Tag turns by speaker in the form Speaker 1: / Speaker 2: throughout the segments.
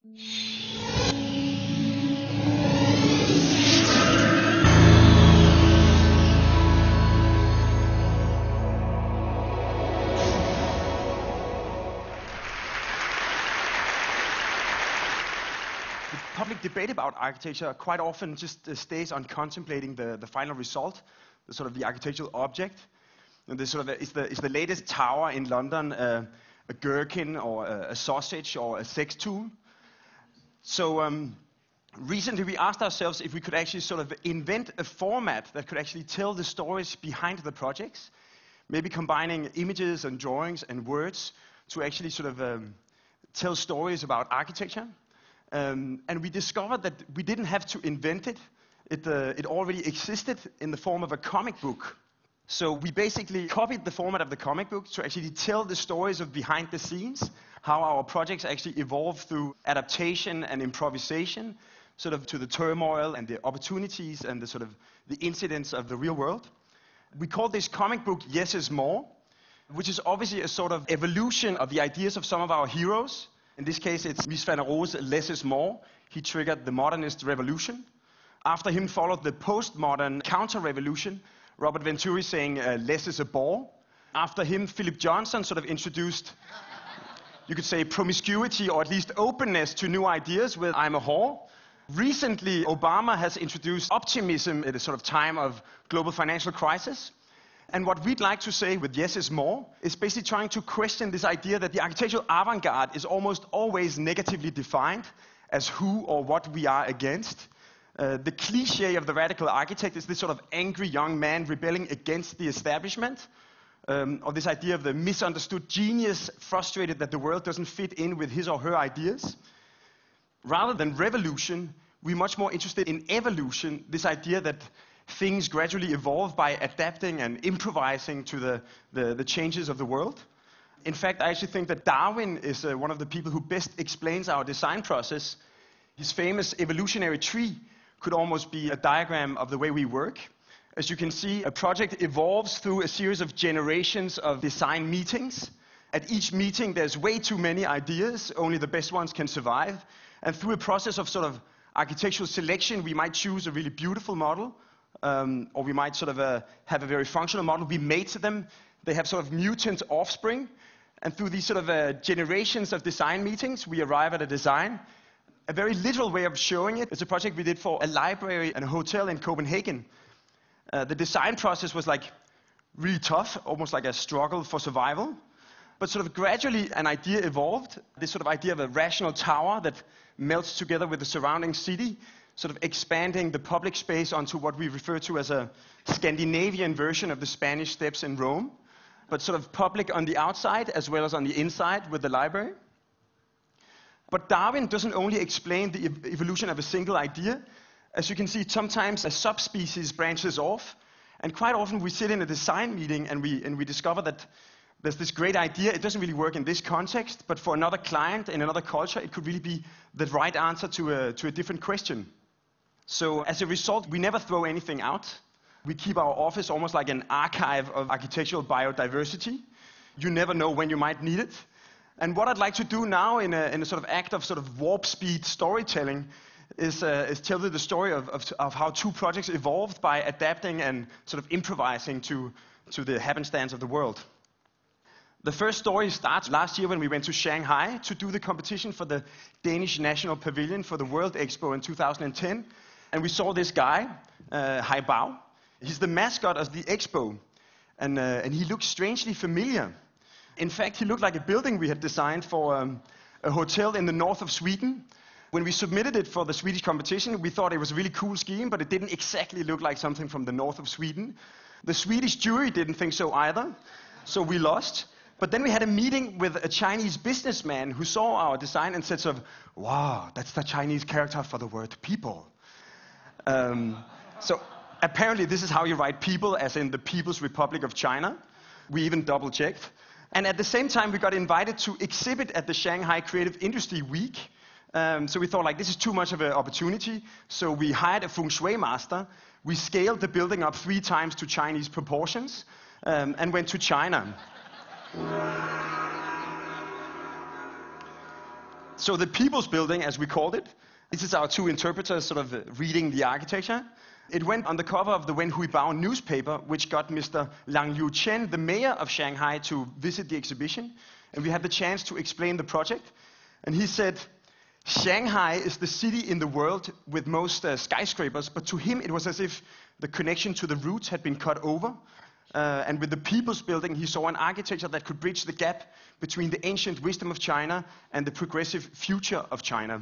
Speaker 1: Public debate about architecture quite often just stays on contemplating the final result, the sort of the architectural object. And this sort of is the latest tower in London a gherkin or a sausage or a sex tool? So recently we asked ourselves if we could actually sort of invent a format that could actually tell the stories behind the projects, maybe combining images and drawings and words to actually sort of tell stories about architecture. And we discovered that we didn't have to invent it. It already existed in the form of a comic book. So we basically copied the format of the comic book to actually tell the stories of behind the scenes, how our projects actually evolve through adaptation and improvisation, sort of to the turmoil and the opportunities and the sort of the incidents of the real world. We call this comic book Yes is More, which is obviously a sort of evolution of the ideas of some of our heroes. In this case, it's Mies van der Rohe's Less is More. He triggered the modernist revolution. After him followed the postmodern counter-revolution, Robert Venturi saying less is a bore. After him, Philip Johnson sort of introduced, you could say, promiscuity or at least openness to new ideas with I'm a whore. Recently, Obama has introduced optimism at a sort of time of global financial crisis. And what we'd like to say with Yes is More is basically trying to question this idea that the architectural avant-garde is almost always negatively defined as who or what we are against. The cliché of the radical architect is this sort of angry young man rebelling against the establishment, or this idea of the misunderstood genius frustrated that the world doesn't fit in with his or her ideas. Rather than revolution, we're much more interested in evolution, this idea that things gradually evolve by adapting and improvising to the changes of the world. In fact, I actually think that Darwin is one of the people who best explains our design process. His famous evolutionary tree could almost be a diagram of the way we work. As you can see, a project evolves through a series of generations of design meetings. At each meeting, there's way too many ideas, only the best ones can survive. And through a process of sort of architectural selection, we might choose a really beautiful model, or we might sort of have a very functional model. We mate them. They have sort of mutant offspring. And through these sort of generations of design meetings, we arrive at a design. A very literal way of showing it is a project we did for a library and a hotel in Copenhagen. The design process was like really tough, almost like a struggle for survival. But sort of gradually an idea evolved, this sort of idea of a rational tower that melts together with the surrounding city, sort of expanding the public space onto what we refer to as a Scandinavian version of the Spanish Steps in Rome, but sort of public on the outside as well as on the inside with the library. But Darwin doesn't only explain the evolution of a single idea. As you can see, sometimes a subspecies branches off, and quite often we sit in a design meeting and we discover that there's this great idea. It doesn't really work in this context, but for another client in another culture, it could really be the right answer to a different question. So as a result, we never throw anything out. We keep our office almost like an archive of architectural biodiversity. You never know when you might need it. And what I'd like to do now in a sort of act of sort of warp speed storytelling is tell you the story of how two projects evolved by adapting and sort of improvising to the happenstance of the world. The first story starts last year when we went to Shanghai to do the competition for the Danish National Pavilion for the World Expo in 2010. And we saw this guy, Hai Bao. He's the mascot of the expo. And he looked strangely familiar. In fact, he looked like a building we had designed for a hotel in the north of Sweden. When we submitted it for the Swedish competition, we thought it was a really cool scheme, but it didn't exactly look like something from the north of Sweden. The Swedish jury didn't think so either, so we lost. But then we had a meeting with a Chinese businessman who saw our design and said sort of, wow, that's the Chinese character for the word people. So apparently this is how you write people, as in the People's Republic of China. We even double-checked. And at the same time, we got invited to exhibit at the Shanghai Creative Industry Week. So we thought, like, this is too much of an opportunity. So we hired a feng shui master. We scaled the building up 3 times to Chinese proportions and went to China. So the People's Building, as we called it, this is our two interpreters sort of reading the architecture. It went on the cover of the Wen Huibao newspaper, which got Mr. Lang Liuchen, the mayor of Shanghai, to visit the exhibition. And we had the chance to explain the project. And he said, Shanghai is the city in the world with most skyscrapers, but to him it was as if the connection to the roots had been cut over. And with the People's Building, he saw an architecture that could bridge the gap between the ancient wisdom of China and the progressive future of China.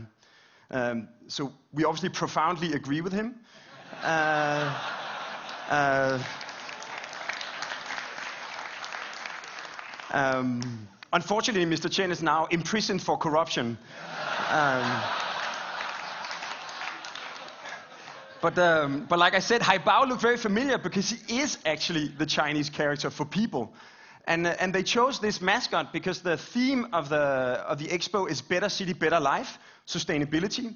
Speaker 1: So we obviously profoundly agree with him. Unfortunately, Mr. Chen is now imprisoned for corruption. But like I said, Huibao looked very familiar because he is actually the Chinese character for people. And they chose this mascot because the theme of the expo is better city, better life, sustainability.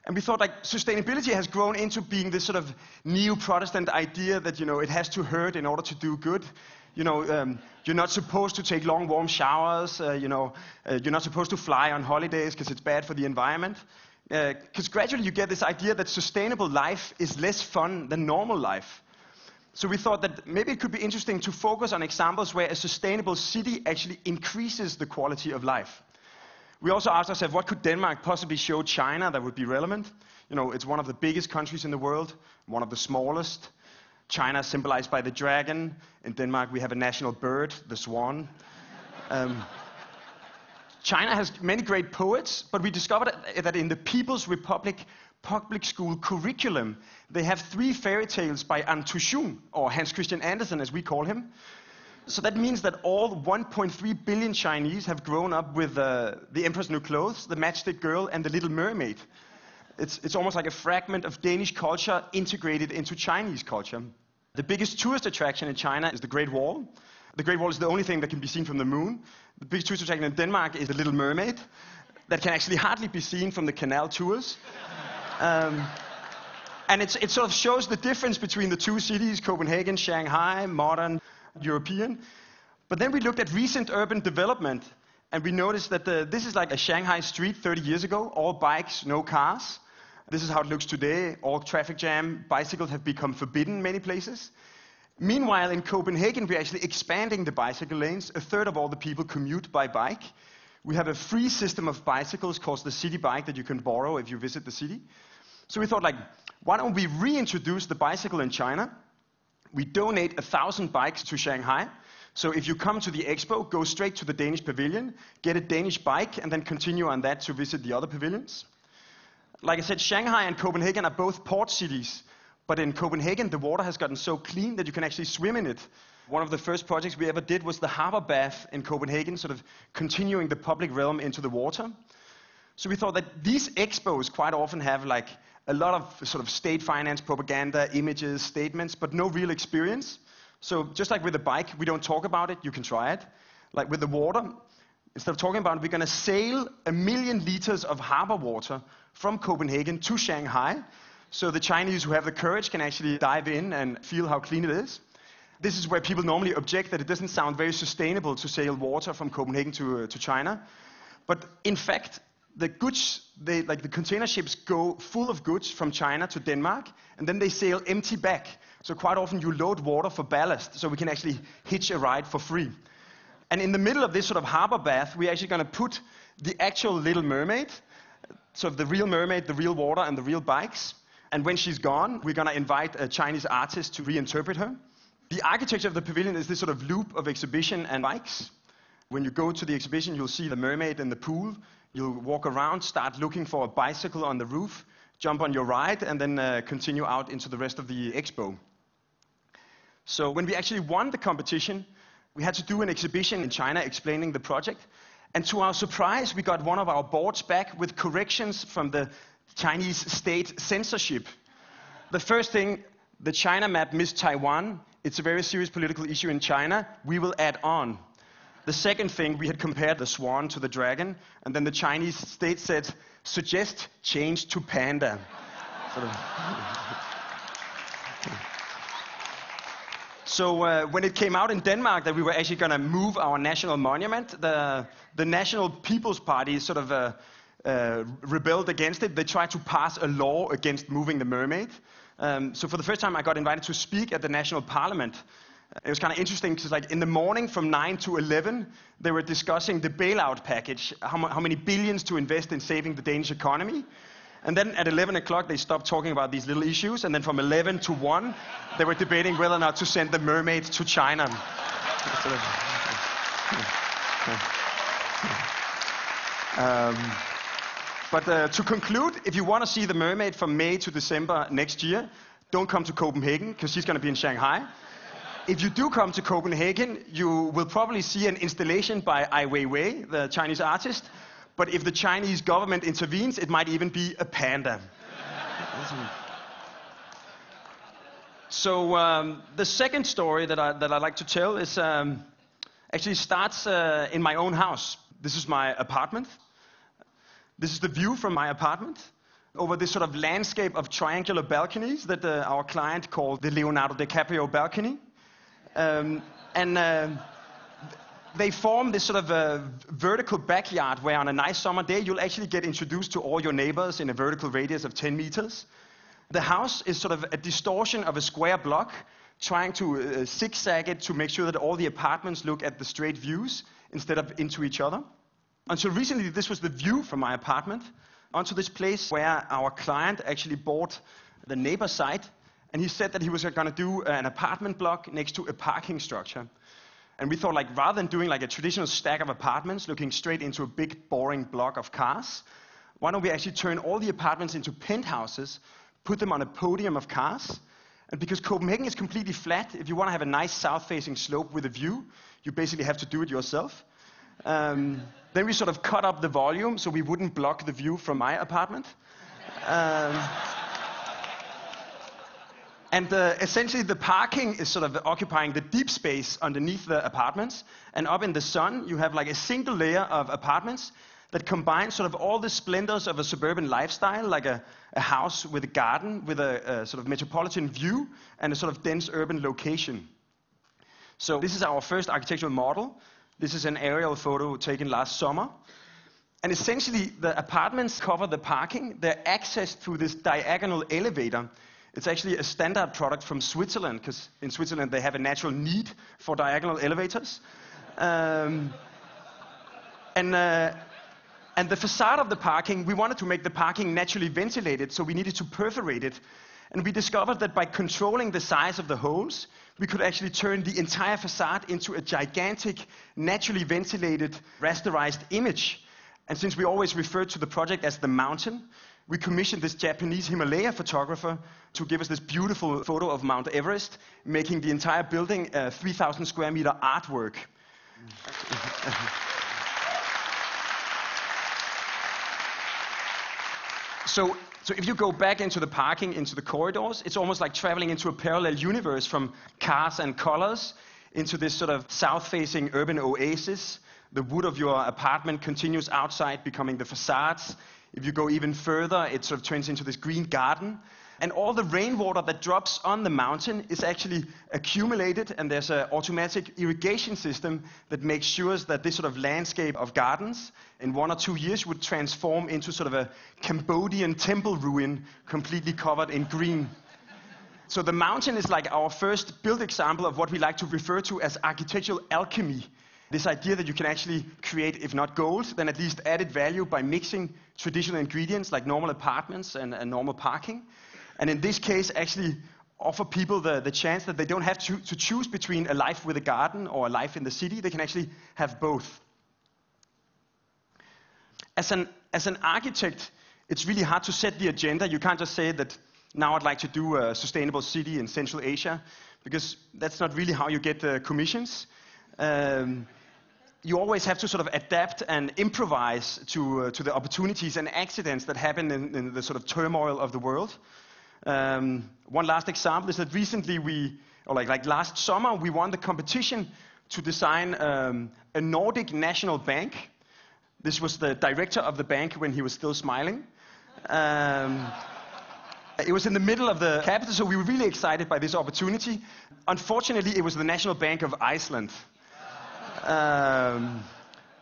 Speaker 1: And we thought like sustainability has grown into being this sort of neo-Protestant idea that, you know, it has to hurt in order to do good. You know, you're not supposed to take long warm showers, you know, you're not supposed to fly on holidays because it's bad for the environment. Because gradually you get this idea that sustainable life is less fun than normal life. So we thought that maybe it could be interesting to focus on examples where a sustainable city actually increases the quality of life. We also asked ourselves, what could Denmark possibly show China that would be relevant? You know, it's one of the biggest countries in the world, one of the smallest. China is symbolized by the dragon. In Denmark, we have a national bird, the swan. China has many great poets, but we discovered that in the People's Republic public school curriculum, they have 3 fairy tales by An Tushun, or Hans Christian Andersen, as we call him. So that means that all 1.3 billion Chinese have grown up with The Emperor's New Clothes, The Matchstick Girl, and The Little Mermaid. It's almost like a fragment of Danish culture integrated into Chinese culture. The biggest tourist attraction in China is the Great Wall. The Great Wall is the only thing that can be seen from the moon. The biggest tourist attraction in Denmark is The Little Mermaid, that can actually hardly be seen from the canal tours. And it sort of shows the difference between the two cities, Copenhagen, Shanghai, modern, European. But then we looked at recent urban development, and we noticed that this is like a Shanghai street 30 years ago, all bikes, no cars. This is how it looks today, all traffic jam, bicycles have become forbidden in many places. Meanwhile, in Copenhagen, we're actually expanding the bicycle lanes. 1/3 of all the people commute by bike. We have a free system of bicycles called the city bike that you can borrow if you visit the city. So we thought, like, why don't we reintroduce the bicycle in China? We donate 1,000 bikes to Shanghai. So if you come to the expo, go straight to the Danish pavilion, get a Danish bike, and then continue on that to visit the other pavilions. Like I said, Shanghai and Copenhagen are both port cities. But in Copenhagen, the water has gotten so clean that you can actually swim in it. One of the first projects we ever did was the harbor bath in Copenhagen, sort of continuing the public realm into the water. So we thought that these expos quite often have like a lot of sort of state finance, propaganda, images, statements, but no real experience. So just like with the bike, we don't talk about it, you can try it. Like with the water, instead of talking about it, we're going to sail 1 million liters of harbor water from Copenhagen to Shanghai. So the Chinese who have the courage can actually dive in and feel how clean it is. This is where people normally object that it doesn't sound very sustainable to sail water from Copenhagen to China. But in fact, the goods, like the container ships go full of goods from China to Denmark, and then they sail empty back. So quite often you load water for ballast, so we can actually hitch a ride for free. And in the middle of this sort of harbor bath, we're actually going to put the actual Little Mermaid, so the real mermaid, the real water, and the real bikes. And when she's gone, we're going to invite a Chinese artist to reinterpret her. The architecture of the pavilion is this sort of loop of exhibition and bikes. When you go to the exhibition, you'll see the mermaid in the pool. You'll walk around, start looking for a bicycle on the roof, jump on your ride, and then continue out into the rest of the expo. So when we actually won the competition, we had to do an exhibition in China explaining the project. And to our surprise, we got one of our boards back with corrections from the Chinese state censorship. The first thing, the China map missed Taiwan. It's a very serious political issue in China. We will add on. The second thing, we had compared the swan to the dragon, and then the Chinese state said, suggest change to panda. Sort of. So when it came out in Denmark that we were actually going to move our national monument, the National People's Party sort of rebelled against it. They tried to pass a law against moving the mermaid. So for the first time, I got invited to speak at the national parliament. It was kind of interesting because, like, in the morning from 9 to 11, they were discussing the bailout package, how many billions to invest in saving the Danish economy. And then at 11 o'clock, they stopped talking about these little issues. And then from 11 to 1, they were debating whether or not to send the mermaid to China. But to conclude, if you want to see the mermaid from May to December next year, don't come to Copenhagen, because she's going to be in Shanghai. If you do come to Copenhagen, you will probably see an installation by Ai Weiwei, the Chinese artist. But if the Chinese government intervenes, it might even be a panda. So the second story that I'd like to tell is actually starts in my own house. This is my apartment. This is the view from my apartment over this sort of landscape of triangular balconies that our client called the Leonardo DiCaprio balcony. They form this sort of vertical backyard where on a nice summer day you'll actually get introduced to all your neighbors in a vertical radius of 10 meters. The house is sort of a distortion of a square block, trying to zigzag it to make sure that all the apartments look at the straight views instead of into each other. Until recently, this was the view from my apartment onto this place where our client actually bought the neighbor site, and he said that he was going to do an apartment block next to a parking structure. And we thought, like, rather than doing like a traditional stack of apartments looking straight into a big, boring block of cars, why don't we actually turn all the apartments into penthouses, put them on a podium of cars? And because Copenhagen is completely flat, if you want to have a nice south-facing slope with a view, you basically have to do it yourself. Then we sort of cut up the volume so we wouldn't block the view from my apartment. Essentially, the parking is sort of occupying the deep space underneath the apartments. And up in the sun, you have like a single layer of apartments that combine sort of all the splendors of a suburban lifestyle, like a house with a garden, with a sort of metropolitan view, and a sort of dense urban location. So this is our first architectural model. This is an aerial photo taken last summer. And essentially, the apartments cover the parking. They're accessed through this diagonal elevator. It's actually a standard product from Switzerland, because in Switzerland they have a natural need for diagonal elevators. And the facade of the parking, we wanted to make the parking naturally ventilated, so we needed to perforate it. And we discovered that by controlling the size of the holes, we could actually turn the entire facade into a gigantic, naturally ventilated, rasterized image. And since we always referred to the project as the mountain, we commissioned this Japanese Himalaya photographer to give us this beautiful photo of Mount Everest, making the entire building a 3,000 square meter artwork. So if you go back into the parking, into the corridors, it's almost like traveling into a parallel universe from cars and colors into this sort of south-facing urban oasis. The wood of your apartment continues outside, becoming the facades. If you go even further, it sort of turns into this green garden. And all the rainwater that drops on the mountain is actually accumulated, and there's an automatic irrigation system that makes sure that this sort of landscape of gardens in 1 or 2 years would transform into sort of a Cambodian temple ruin completely covered in green. So the mountain is like our first build example of what we like to refer to as architectural alchemy. This idea that you can actually create, if not gold, then at least added value by mixing traditional ingredients like normal apartments and normal parking. And in this case, actually offer people the chance that they don't have to choose between a life with a garden or a life in the city. They can actually have both. As an architect, it's really hard to set the agenda. You can't just say that now I'd like to do a sustainable city in Central Asia, because that's not really how you get commissions. You always have to sort of adapt and improvise to the opportunities and accidents that happen in the sort of turmoil of the world. One last example is that recently like last summer, we won the competition to design a Nordic national bank. This was the director of the bank when he was still smiling. It was in the middle of the capital, so we were really excited by this opportunity. Unfortunately, it was the National Bank of Iceland.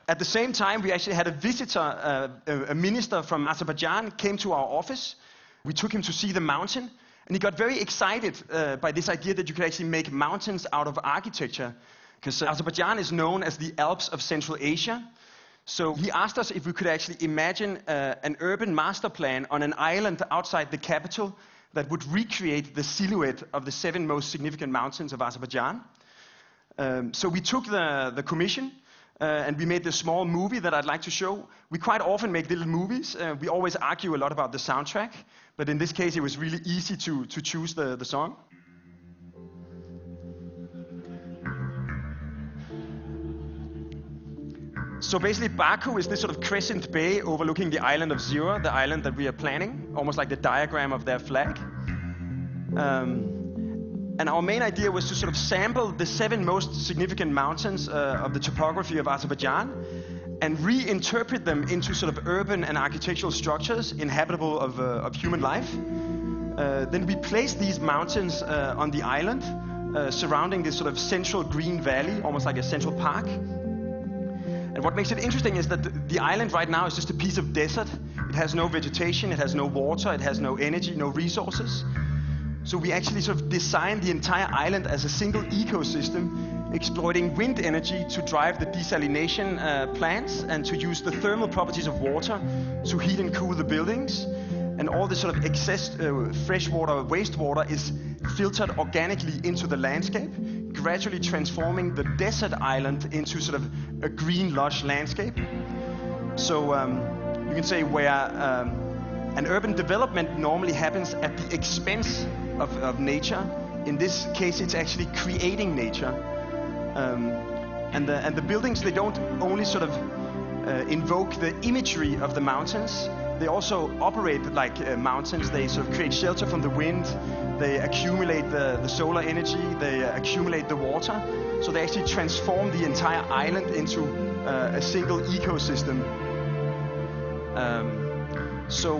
Speaker 1: At the same time, we actually had a visitor, a minister from Azerbaijan came to our office. We took him to see the mountain, and he got very excited by this idea that you could actually make mountains out of architecture, because Azerbaijan is known as the Alps of Central Asia. So he asked us if we could actually imagine an urban master plan on an island outside the capital that would recreate the silhouette of the 7 most significant mountains of Azerbaijan. So we took the commission, and we made this small movie that I'd like to show. We quite often make little movies. We always argue a lot about the soundtrack, but in this case it was really easy to choose the song. So basically Baku is this sort of crescent bay overlooking the island of Zira, the island that we are planning, almost like the diagram of their flag. And our main idea was to sort of sample the 7 most significant mountains of the topography of Azerbaijan and reinterpret them into sort of urban and architectural structures inhabitable of human life. Then we placed these mountains on the island, surrounding this sort of central green valley, almost like a central park. And what makes it interesting is that the island right now is just a piece of desert. It has no vegetation, it has no water, it has no energy, no resources. So we actually sort of designed the entire island as a single ecosystem, exploiting wind energy to drive the desalination plants and to use the thermal properties of water to heat and cool the buildings. And all this sort of excess freshwater, wastewater is filtered organically into the landscape, gradually transforming the desert island into sort of a green, lush landscape. So you can say where an urban development normally happens at the expense of nature, in this case it's actually creating nature. And the buildings, they don't only sort of invoke the imagery of the mountains, they also operate like mountains. They sort of create shelter from the wind, they accumulate the solar energy, they accumulate the water. So they actually transform the entire island into a single ecosystem. So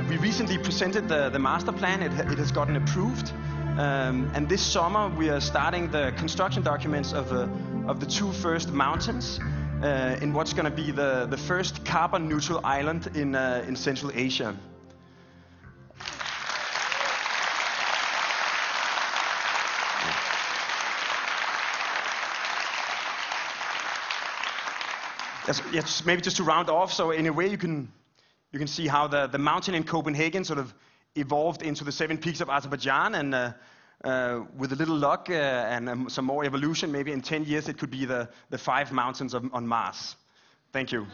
Speaker 1: we recently presented the master plan. It has gotten approved. And this summer we are starting the construction documents of the 2 first mountains in what's going to be the first carbon neutral island in Central Asia. Yes, maybe just to round off, so in a way you can see how the mountain in Copenhagen sort of evolved into the 7 peaks of Azerbaijan, and with a little luck and some more evolution, maybe in 10 years it could be the 5 mountains on Mars. Thank you.